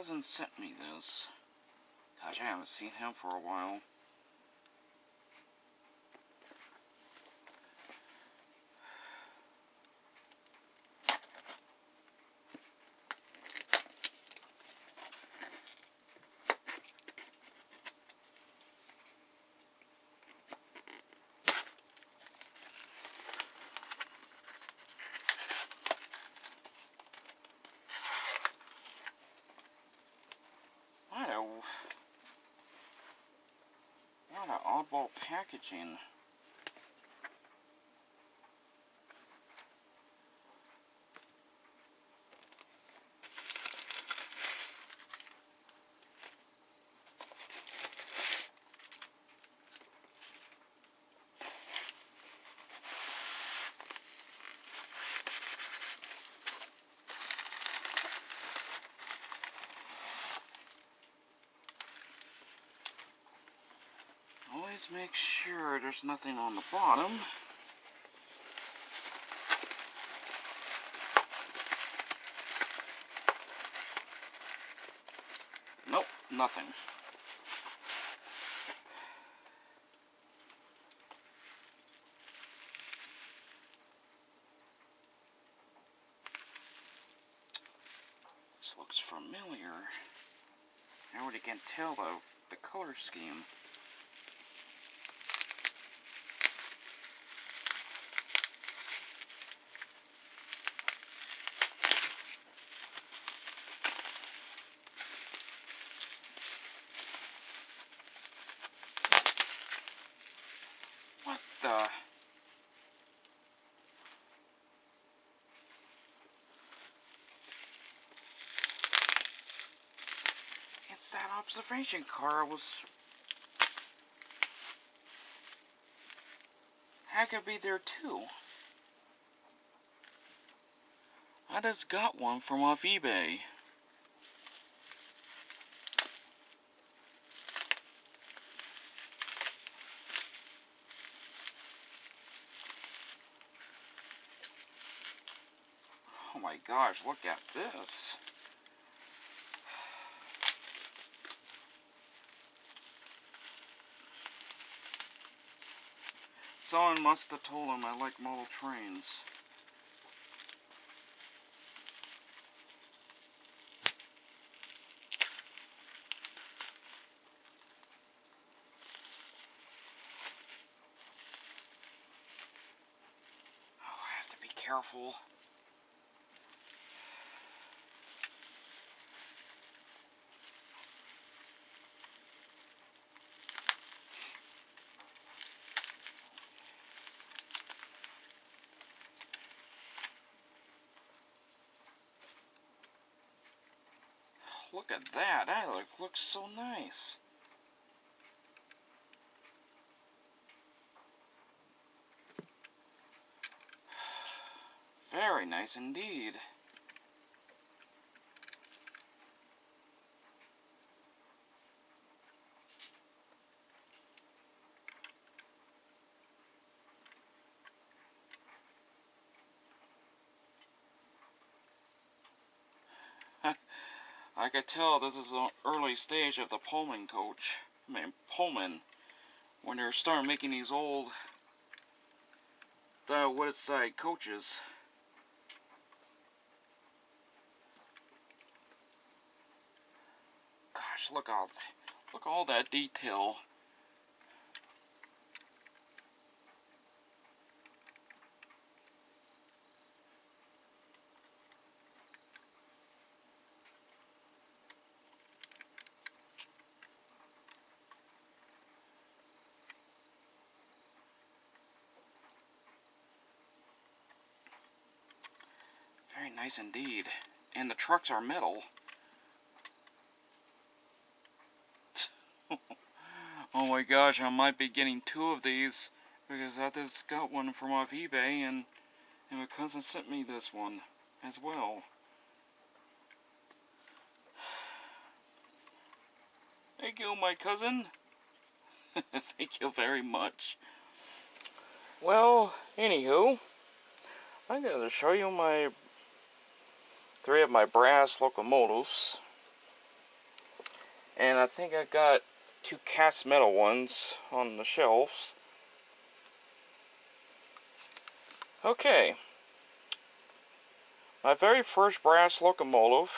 cousin sent me this. Gosh, I haven't seen him for a while. What an oddball packaging. Always make sure there's nothing on the bottom. Nope, nothing. This looks familiar. I already can tell the color scheme. What the? It's that observation car I could be there too. I just got one from off eBay. Oh my gosh, look at this. Someone must have told him I like model trains. Oh, I have to be careful. Look at that. That looks so nice. Very nice indeed. I could tell this is an early stage of the Pullman coach. Pullman. When they're starting making these old wood-side coaches. Gosh, look all that detail. Very nice indeed. And the trucks are metal. Oh my gosh, I might be getting 2 of these because I just got one from off eBay and my cousin sent me this one as well. Thank you, my cousin. Thank you very much. Well, anywho, I'm going to show you 3 of my brass locomotives. And I think I got 2 cast metal ones on the shelves. Okay. My very first brass locomotive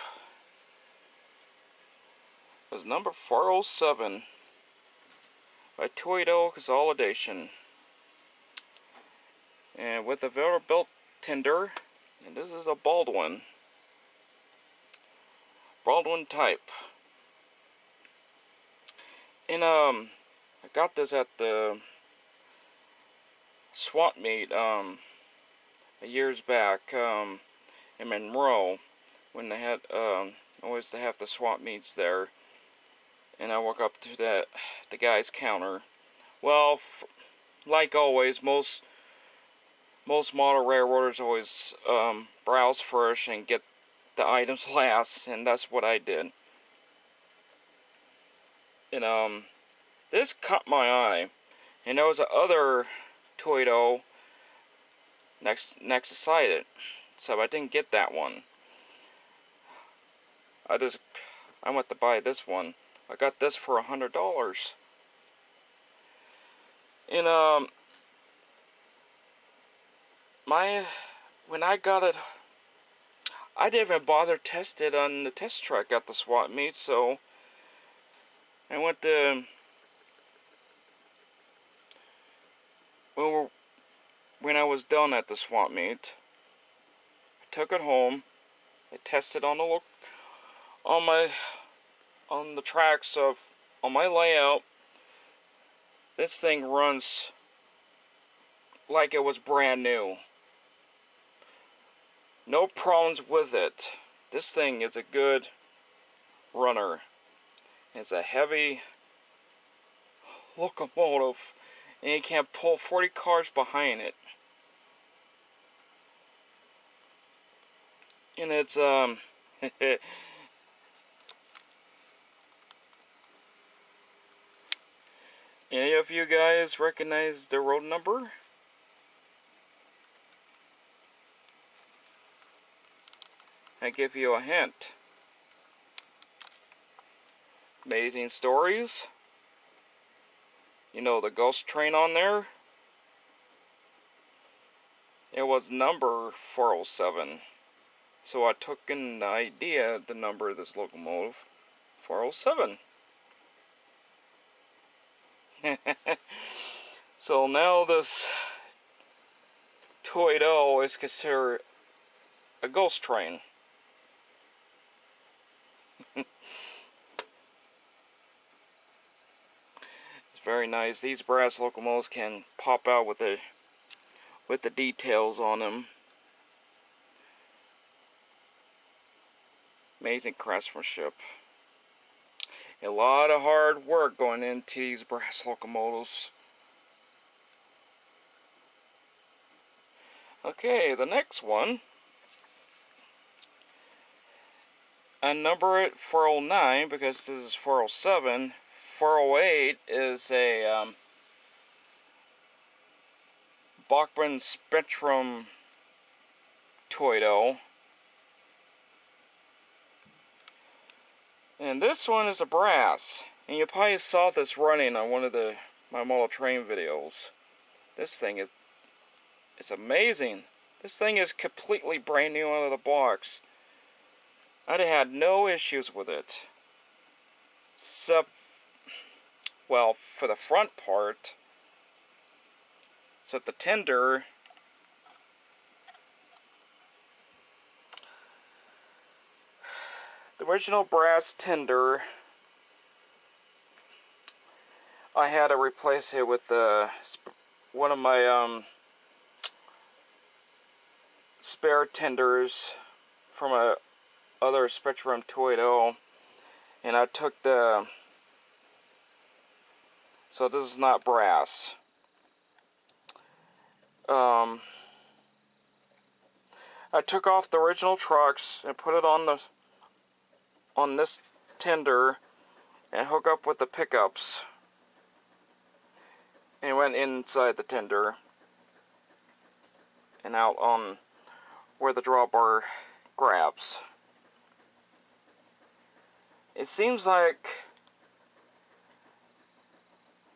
was number 407 by Toledo Consolidation. And with a Vanderbilt tender, and this is a Baldwin type. And I got this at the swap meet years back in Monroe, when they had always they have the swap meets there. And I walk up to the guy's counter. Well, like always, most model railroaders always browse first and get the items last, and that's what I did. And this caught my eye, and there was other Toledo next beside it, so I didn't get that one. I went to buy this one. I got this for $100. And when I got it, I didn't even bother to test it on the test track at the swap meet, so I went to when I was done at the swap meet, I took it home. I tested on the tracks on my layout. This thing runs like it was brand new. No problems with it. This thing is a good runner. It's a heavy locomotive, and you can pull 40 cars behind it. And it's any of you guys recognize the road number? I give you a hint. Amazing Stories. You know the ghost train on there? It was number 407. So I took in the idea, the number of this locomotive, 407. So now this Toledo is considered a ghost train. It's very nice. These brass locomotives can pop out with the details on them. Amazing craftsmanship. A lot of hard work going into these brass locomotives. Okay, the next one. I number it 409 because this is 407. 408 is a Bachmann Spectrum Toledo. And this one is a brass. And you probably saw this running on one of my model train videos. This thing it's amazing. This thing is completely brand new out of the box. I'd had no issues with it. Except, well, for the front part. So the tender, the original brass tender, I had to replace it with one of my spare tenders from a other Spectrum Toledo, and I took so this is not brass. I took off the original trucks and put it on this tender and hook up with the pickups, and went inside the tender and out on where the drawbar grabs. It seems like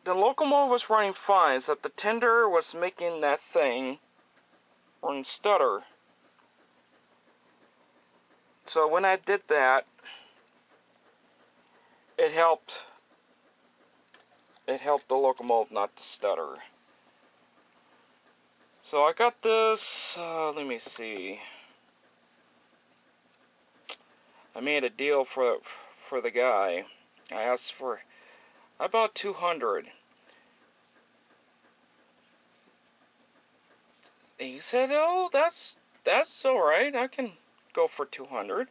the locomotive was running fine, except the tender was making that thing run stutter. So when I did that, it helped the locomotive not to stutter. So I got this, let me see. I made a deal for the guy. I asked for about 200. He said, "Oh, that's all right. I can go for 200."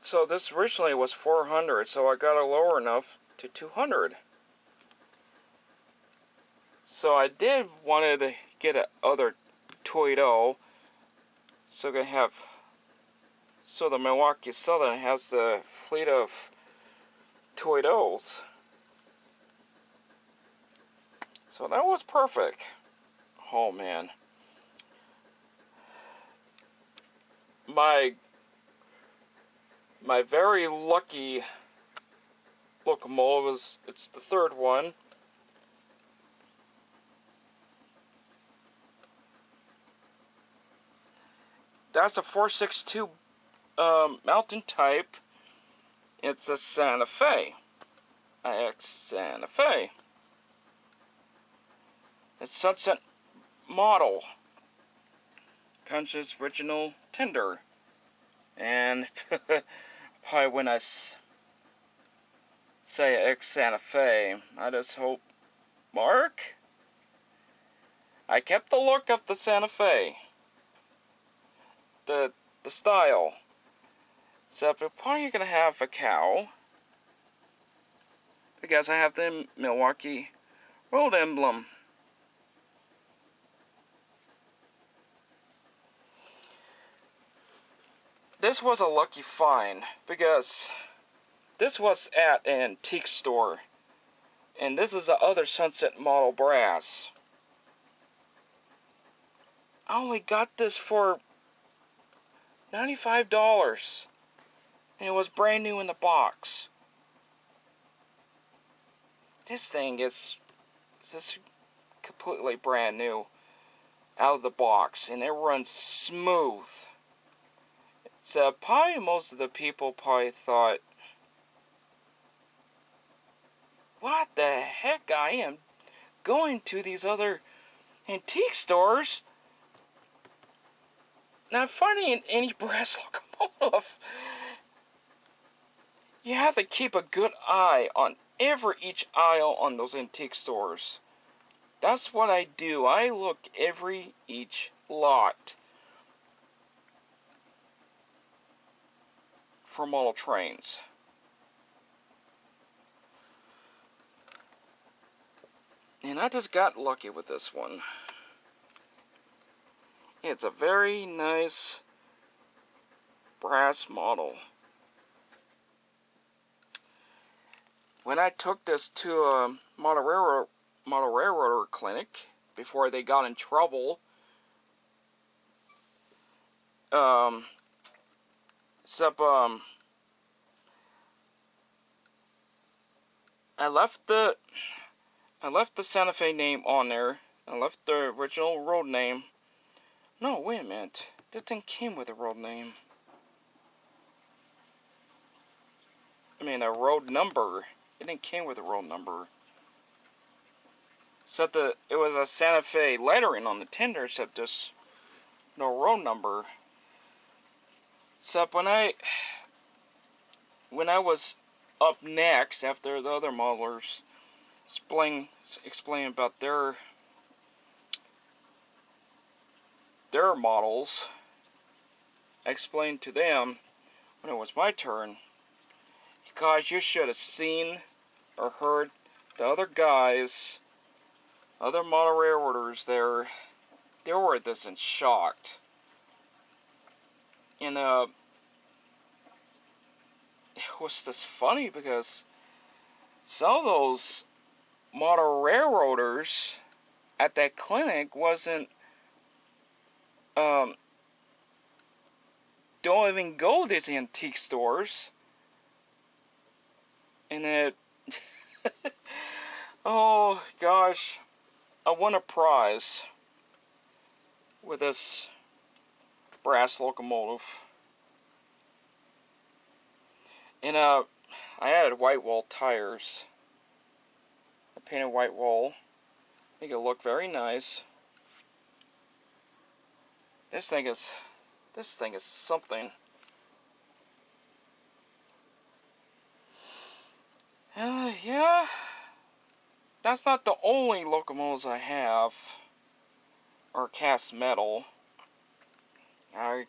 So this originally was 400, so I got it lower enough to 200. So I did wanted to get a other Toyota, so the Milwaukee Southern has the fleet of Toyotas. So that was perfect. Oh man. My very lucky locomotive it's the third one. That's a 462 mountain type. It's a Santa Fe. IX Santa Fe. It's Sunset model. Comes with original tender. And probably when I say X Santa Fe, I just hope, Mark, I kept the look of the Santa Fe. The style. So we're probably gonna have a cow, because I have the Milwaukee Road emblem. This was a lucky find, because this was at an antique store, and this is the other Sunset model brass. I only got this for $95, and it was brand new in the box. This thing is just completely brand new out of the box, and it runs smooth. So probably most of the people probably thought, what the heck, I am going to these other antique stores, not finding any brass locomotive. You have to keep a good eye on each aisle on those antique stores. That's what I do. I look each lot for model trains. And I just got lucky with this one. It's a very nice brass model. When I took this to a model railroader clinic before they got in trouble, I left the Santa Fe name on there. I left the original road name. No, wait a minute. This thing came with a road name. I mean, a road number. It didn't came with a road number. Except it was a Santa Fe lettering on the tender, except just no road number. Except when I was up next after the other modelers explain about their models, I explained to them when it was my turn, guys, you should have seen or heard the other guys, other model railroaders there. They were just in shocked. And it was just funny because some of those model railroaders at that clinic don't even go to these antique stores. And it, oh gosh, I won a prize with this brass locomotive. And I added white wall tires. I painted white wall, make it look very nice. This thing is something. Yeah, that's not the only locomotives I have are cast metal. I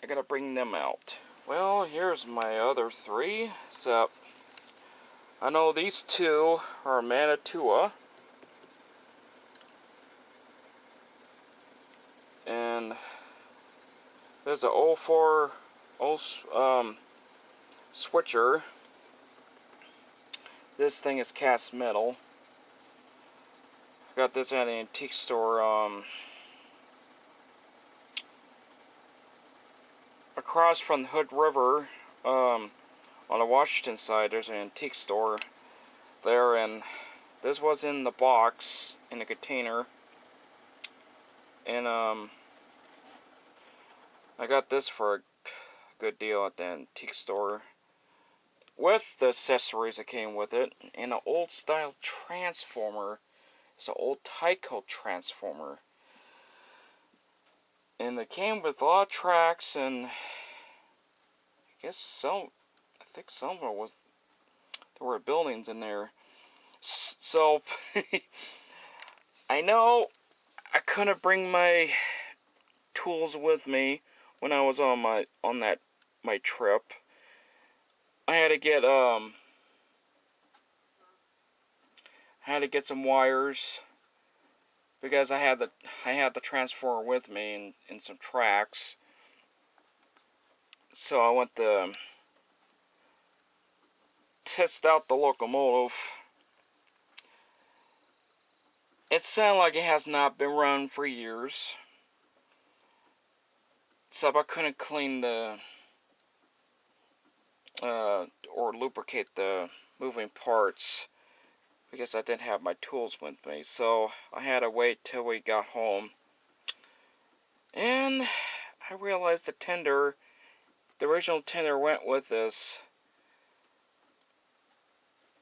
gotta bring them out. Well, here's my other three. So I know these two are Manitoua, and there's a 04 switcher. This thing is cast metal. I got this at an antique store across from the Hood River. On the Washington side, there's an antique store there, and this was in the box in a container. And I got this for a good deal at the antique store, with the accessories that came with it, and an old style transformer. It's an old Tyco transformer, and it came with a lot of tracks, and I think some of it was, there were buildings in there. So I know I couldn't bring my tools with me when I was on my trip. I had to get some wires because I had the transformer with me and some tracks. So I went to test out the locomotive. It sounded like it has not been run for years. So I couldn't clean or lubricate the moving parts because I didn't have my tools with me. So I had to wait till we got home. And I realized the original tender went with this.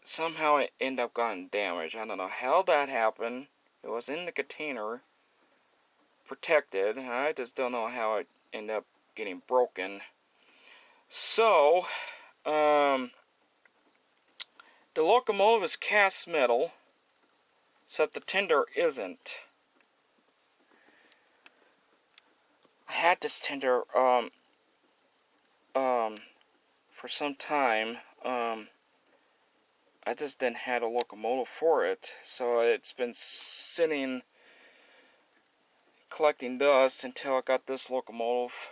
Somehow it ended up getting damaged. I don't know how that happened. It was in the container, protected. I just don't know how it ended up getting broken. So, the locomotive is cast metal, except the tender isn't. I had this tender for some time. I just didn't have a locomotive for it, so it's been sitting collecting dust until I got this locomotive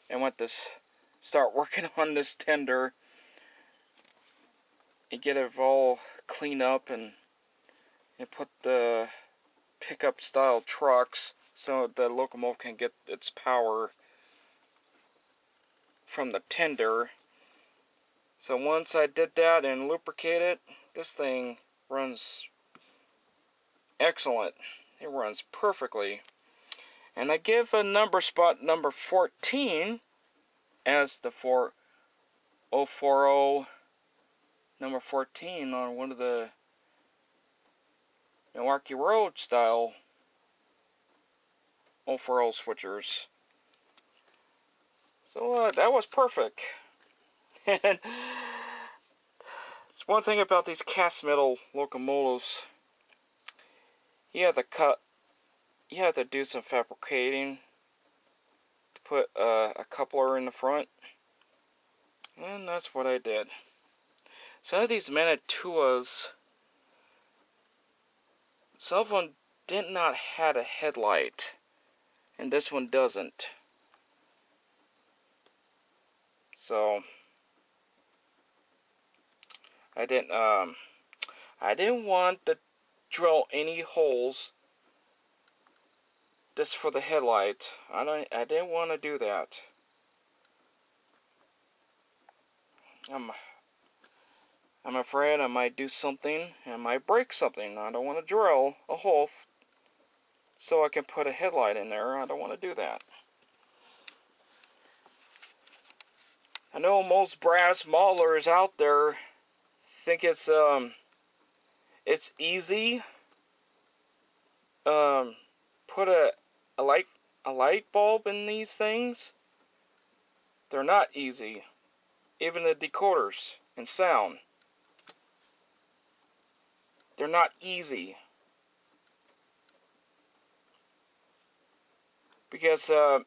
and went to start working on this tender and get it all cleaned up and put the pickup style trucks so the locomotive can get its power from the tender. So once I did that and lubricate it, this thing runs excellent. It runs perfectly. And I give a number spot number 14 as the 4040 number 14 on one of the Milwaukee Road style 040 switchers. So that was perfect. And it's one thing about these cast metal locomotives. You have to do some fabricating to put a coupler in the front, and that's what I did. Some of these Manitouas, some of them did not have a headlight, and this one doesn't. So I didn't want to drill any holes just for the headlight. I didn't want to do that. I'm afraid I might do something and might break something. I don't want to drill a hole so I can put a headlight in there. I don't want to do that. I know most brass modelers out there think it's easy. Put a light bulb in these things. They're not easy. Even the decoders and sound, they're not easy. Because you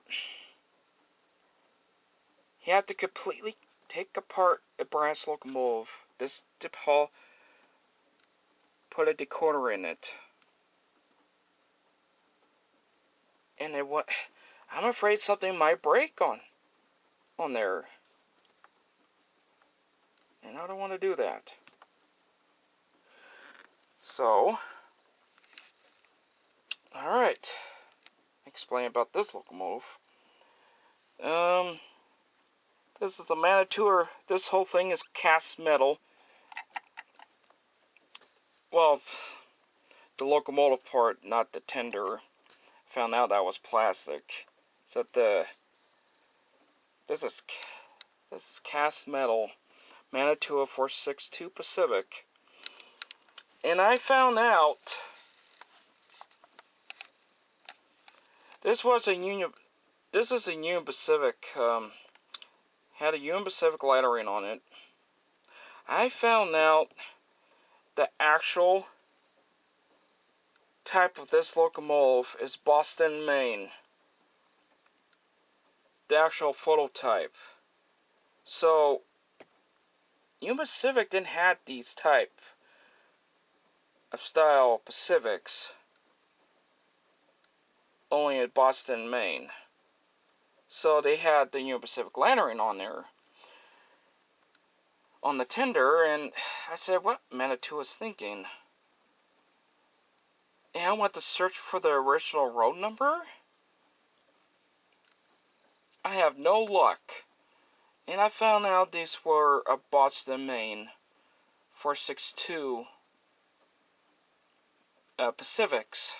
have to completely take apart a brass locomotive. This DePaul put a decoder in it. And I'm afraid something might break on there. And I don't want to do that. So, alright. Explain about this locomotive. This is the Manitour. This whole thing is cast metal. Well, the locomotive part, not the tender. Found out that was plastic. So this is cast metal. Manitour 462 Pacific. And I found out this is a Union Pacific. Had a Union Pacific lettering on it. I found out the actual type of this locomotive is Boston, Maine. The actual phototype. So, Union Pacific didn't have these type of style Pacifics. Only at Boston, Maine. So they had the Union Pacific lettering on there. On the tender, and I said, what Manitou was thinking? And I went to search for the original road number. I have no luck. And I found out these were a Boston, Maine 462 Pacifics.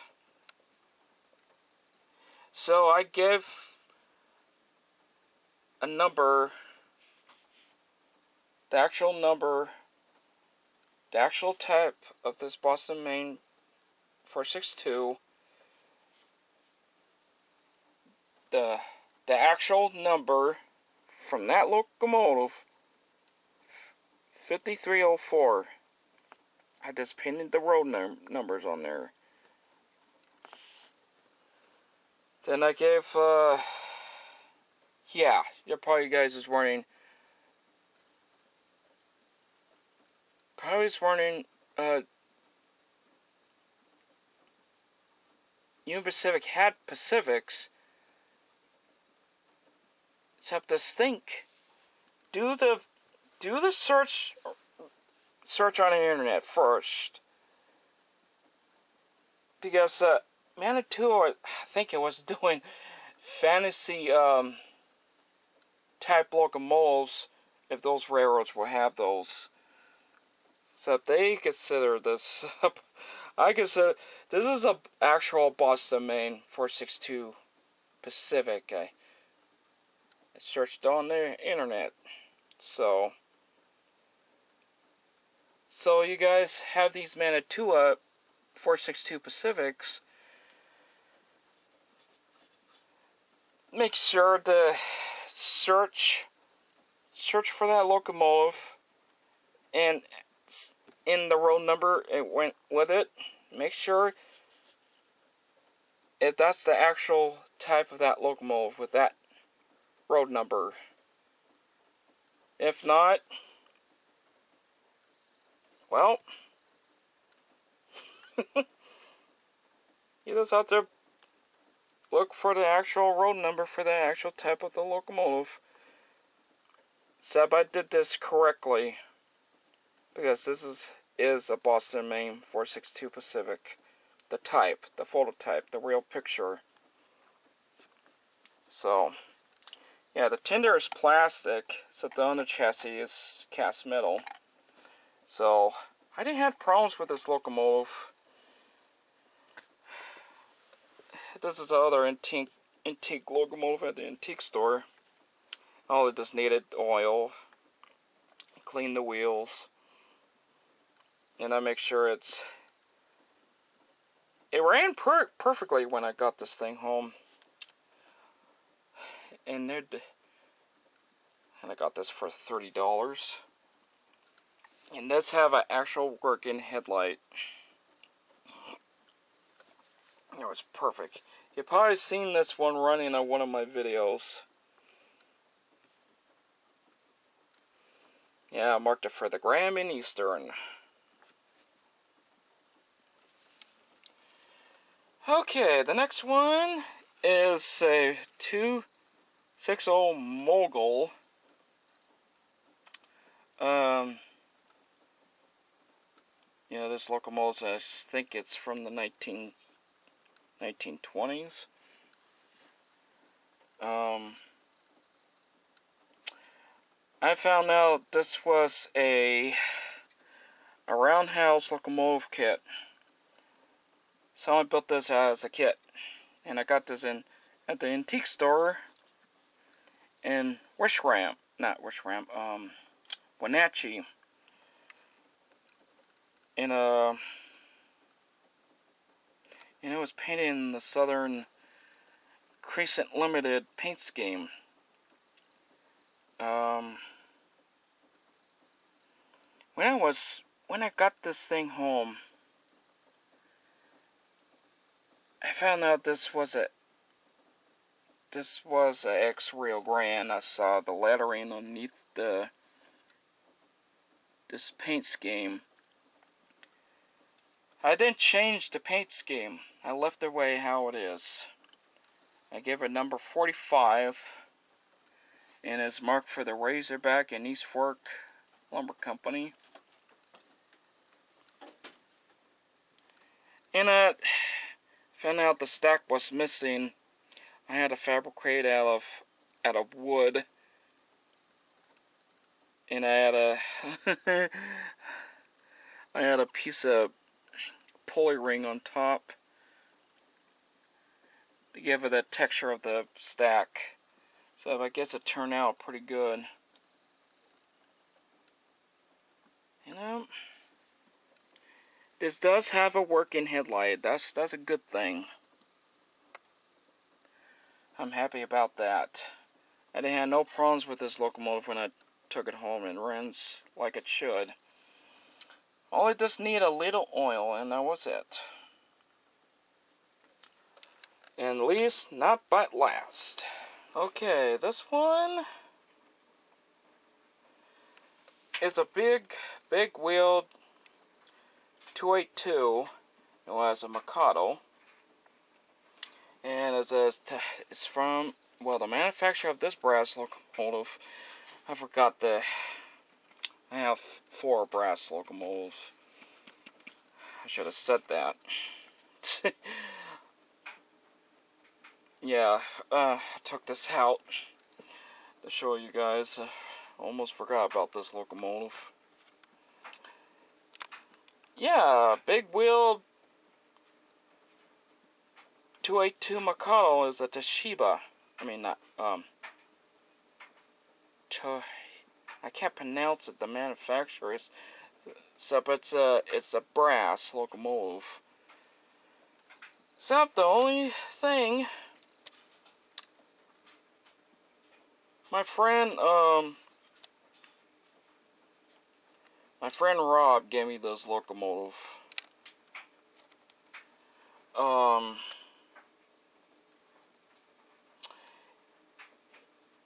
So I give a number, the actual number, the actual type of this Boston, Maine 462, the actual number from that locomotive, 5304. I just painted the road numbers on there. Then I gave, yeah, you're probably guys is wondering, Union Pacific had Pacifics, except this think, do the search on the internet first, because Manitou, I think it was doing fantasy type locomotives, if those railroads will have those. So if they consider this, I consider this is a actual Boston, Maine 462 Pacific. I searched on the internet. So you guys have these Manitou 462 Pacifics. Make sure to search for that locomotive, and in the road number it went with it. Make sure if that's the actual type of that locomotive with that road number. If not, well, you just have to look for the actual road number for the actual type of the locomotive. So if I did this correctly, because this is a Boston, Maine 462 Pacific, the type, the phototype, the real picture. So, yeah, the tender is plastic, so the under chassis is cast metal. So I didn't have problems with this locomotive. This is the other antique locomotive at the antique store. All it just needed oil, clean the wheels, and I make sure it ran perfectly when I got this thing home. And I got this for $30. And does have an actual working headlight. It was perfect. You've probably seen this one running on one of my videos. Yeah, I marked it for the Graham and Eastern. Okay, the next one is a 260 Mogul. Yeah, this locomotive, I think it's from the 1920s. I found out this was a roundhouse locomotive kit. Someone built this as a kit, and I got this at the antique store in Wenatchee. And it was painted in the Southern Crescent Limited paint scheme. When I got this thing home, I found out this was a ex Rio Grande. I saw the lettering underneath this paint scheme. I didn't change the paint scheme. I left it the way how it is. I gave it number 45, and it's marked for the Razorback and East Fork Lumber Company. And I found out the stack was missing. I had to fabricate out of wood, and I had a piece of pulley ring on top to give it the texture of the stack. So I guess it turned out pretty good. You know, this does have a working headlight. That's a good thing. I'm happy about that. I didn't have no problems with this locomotive when I took it home, and runs like it should. All it just needed a little oil, and that was it. And least, not but last. Okay, this one is a big wheeled 282. It was a Mikado. And it's from, well, the manufacturer of this brass locomotive. I have 4 brass locomotives. I should have said that. Yeah, I took this out to show you guys. I almost forgot about this locomotive. Yeah, big wheeled 282 Mikado is a Toshiba. I mean, not, I can't pronounce it, the manufacturer is, so it's a brass locomotive. Except the only thing, my friend Rob gave me this locomotive.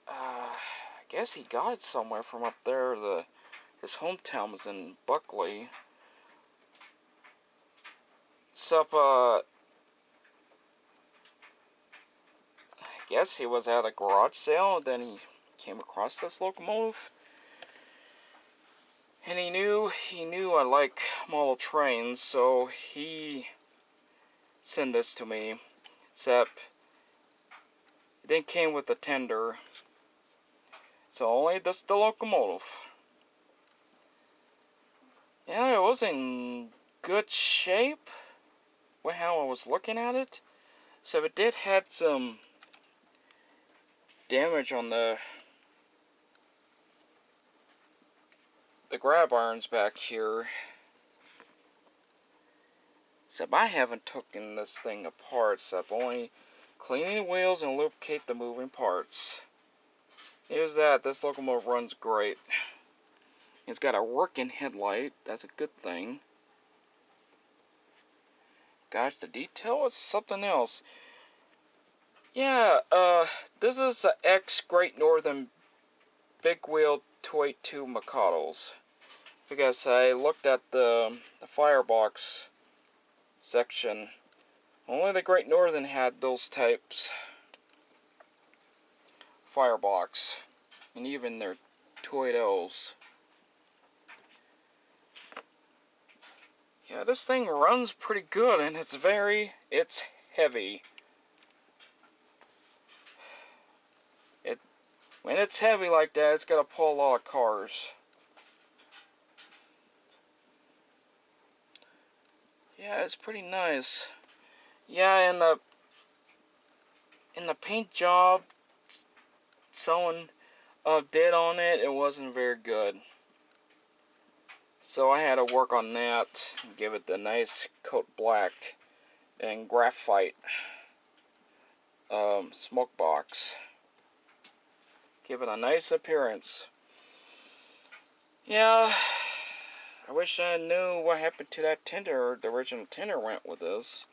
I guess he got it somewhere from up there. His hometown was in Buckley. So, I guess he was at a garage sale, and then he came across this locomotive. And he knew I like model trains, so he sent this to me. Except it didn't came with a tender. So only just the locomotive. Yeah, it was in good shape with how I was looking at it. So it did had some damage on the grab irons back here. So I haven't taken this thing apart, so I'm only cleaning the wheels and lubricate the moving parts. Here's that. This locomotive runs great. It's got a working headlight. That's a good thing. Gosh, the detail is something else. Yeah, this is the X Great Northern Big Wheel 282 Mikados. Because I looked at the firebox section. Only the Great Northern had those types. Firebox. And even their 280s. Yeah, this thing runs pretty good, and it's heavy. When it's heavy like that, it's gonna pull a lot of cars. Yeah, it's pretty nice. Yeah, and the paint job someone did on it, it wasn't very good. So I had to work on that and give it the nice coat black and graphite smoke box. Give it a nice appearance. Yeah, I wish I knew what happened to that tender. The original tender went with this.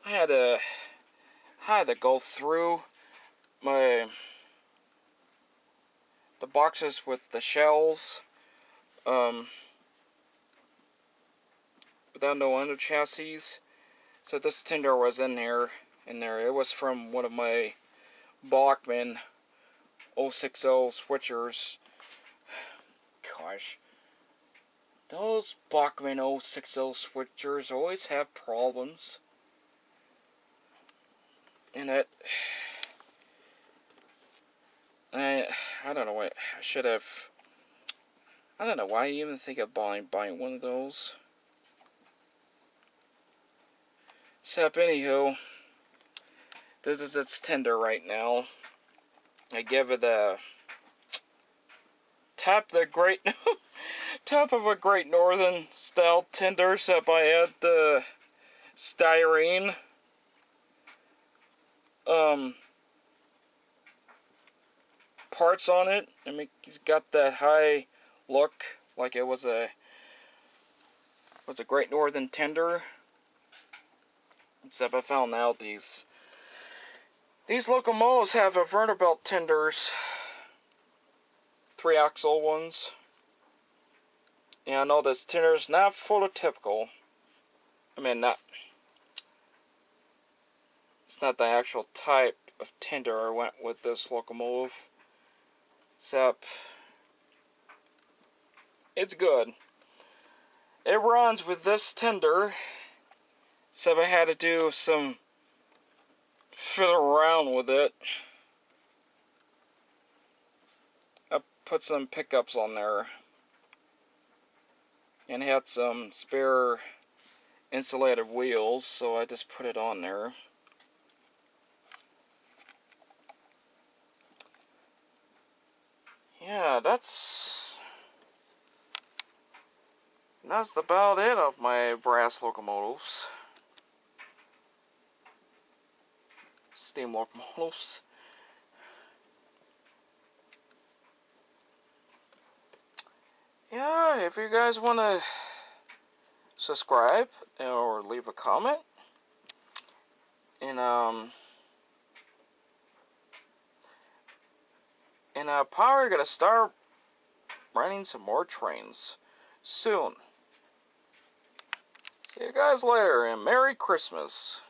I had to go through the boxes with the shells. Without no under chassis. So this tender was in there. It was from one of my Bachmann 060 switchers. Gosh. Those Bachmann 060 switchers always have problems. And I don't know what I should have. I don't know why I even think of buying one of those. Except anywho, this is its tender right now. I give it a top of a Great Northern style tender, except I add the styrene parts on it. I mean, it's got that high look, like it was a Great Northern tender. Except I found out these locomotives have a Vertibelt tenders, 3-axle ones. Yeah, I know this tender is not prototypical. I mean, it's not the actual type of tender I went with this locomotive. Except, it's good. It runs with this tender. So I had to do some fiddle around with it. I put some pickups on there. And had some spare insulated wheels, so I just put it on there. Yeah, that's about it of my brass locomotives. Steam locomotives. Yeah, if you guys want to subscribe or leave a comment, and probably gonna start running some more trains soon. See you guys later, and Merry Christmas.